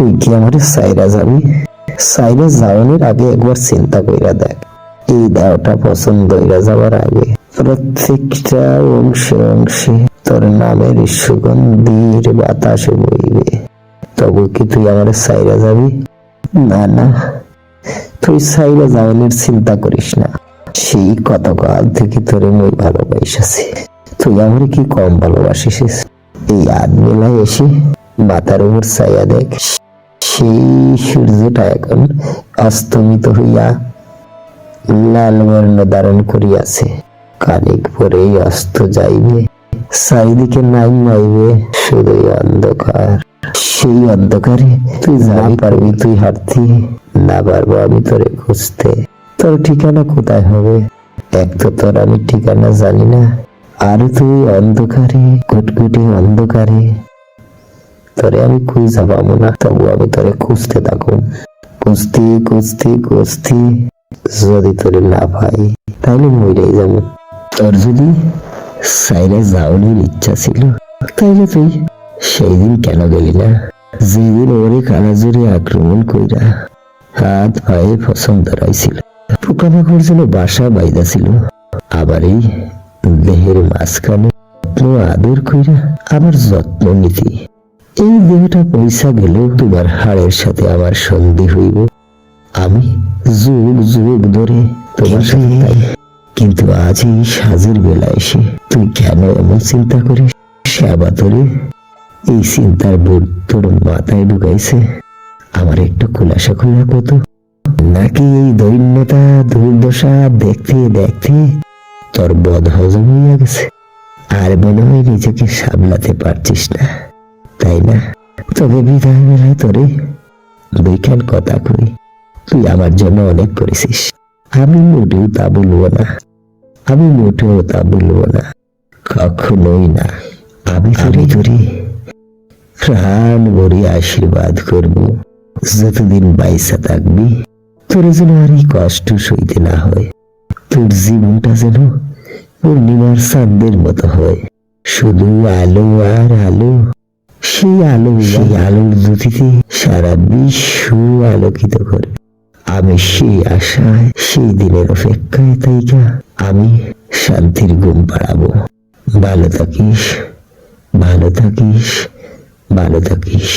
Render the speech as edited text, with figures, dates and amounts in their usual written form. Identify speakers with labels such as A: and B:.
A: তুই কি আমার সাইরা যাবি? সাইরা যাওয়ানোর আগে একবার চিন্তা কইরা দেখ, এই দেহটা পছন্দ হইয়া যাওয়ার আগে প্রত্যেকটা অংশে অংশে তোর নামের সুগন্ধির বাতাসে বইবে। তবু কি তুই আমার সাইরা যাবি? না না, তুই সাইরা যাওয়ানোর চিন্তা করিস না। সেই কতকাল থেকে তোরে মই ভালোবাসি। তুই আমার কি কম ভালোবাসিস? এই আট বেলায় এসে মাথার উপর ছায়া দেখ, সেই সূর্যটা এখন অস্তমিত হইয়া লাল বর্ণ ধারণ করিয়াছে। খানিক পরেই অস্ত যাইবে, চারিদিকে নাই মাইবে শুধু অন্ধকার। সেই অন্ধকারে তুই যাবি পারবি তুই হাঁটতে, না পারবো আমি তোরে খুঁজতে। তোর ঠিকানা কোথায় হবে? এক তো তোর আমি ঠিকানা জানি না, আর তুই অন্ধকারে, কুটকুটে অন্ধকারে তোরে আমি খুঁজে পাবো না। তবু আমি তোরে খুঁজতে থাকুন, খুঁজতে খুঁজতে খুঁজতে যদি তোরে না পাই তাহলে মরেই যাবো। তোর যদি সাইরে যাওয়ানোর ইচ্ছা ছিল তাইলে তুই সেই দিন কেন গেলি না? যেদিন ওরে কানাজুরে আক্রমণ কইরা হাত পায়ে ফসম ধরাইছিল, পোকামাকড় যেন বাসা বাইদা ছিল, আবার এই দেহের মাঝখানে আদর কইরা আবার যত্ন নীতি। এই দেহটা পয়সা গেলেও তোমার হাড়ের সাথে আমার সন্ধি হইব। আমি যুগ যুগ ধরে তোমার সাথে, কিন্তু আজ এই সাজের বেলা এসে তুই কেন এমন চিন্তা করিস? সেবা তোরে এই চিন্তার বোধ তোর মাথায় ঢুকাইছে? আমার একটু খুলাসা খুলা কত, নাকি এই দৈন্যতা দুর্দশা দেখতে দেখতে তোর বদ হজম হইয়া গেছে, আর মনে হয় নিজেকে সামলাতে পারছিস না, তাই না? তবে বিদায় বেলায় তোরে দুইখান কথা কই, তুই আমার জন্য অনেক করেছিস, আমি মোটেও তা বলবো না, আমি মোটেও তা বলবো না, কখনোই না। আমি তোরে প্রাণ ভরে আশীর্বাদ করব, যতদিন বাইসা থাকবি তোর যেন আর এই কষ্ট সইতে না হয়। তোর জীবনটা যেন পূর্ণিমার চাঁদের মতো হয়, শুধু আলো আর আলো। সেই আলোর জ্যোতিতে সারা বিশ্ব আলোকিত করে। আমি সেই আশায়, সেই দিনের অপেক্ষায় তাইকা আমি শান্তির ঘুম পাড়াবো। ভালো থাকিস, ভালো থাকিস, ভালো থাকিস।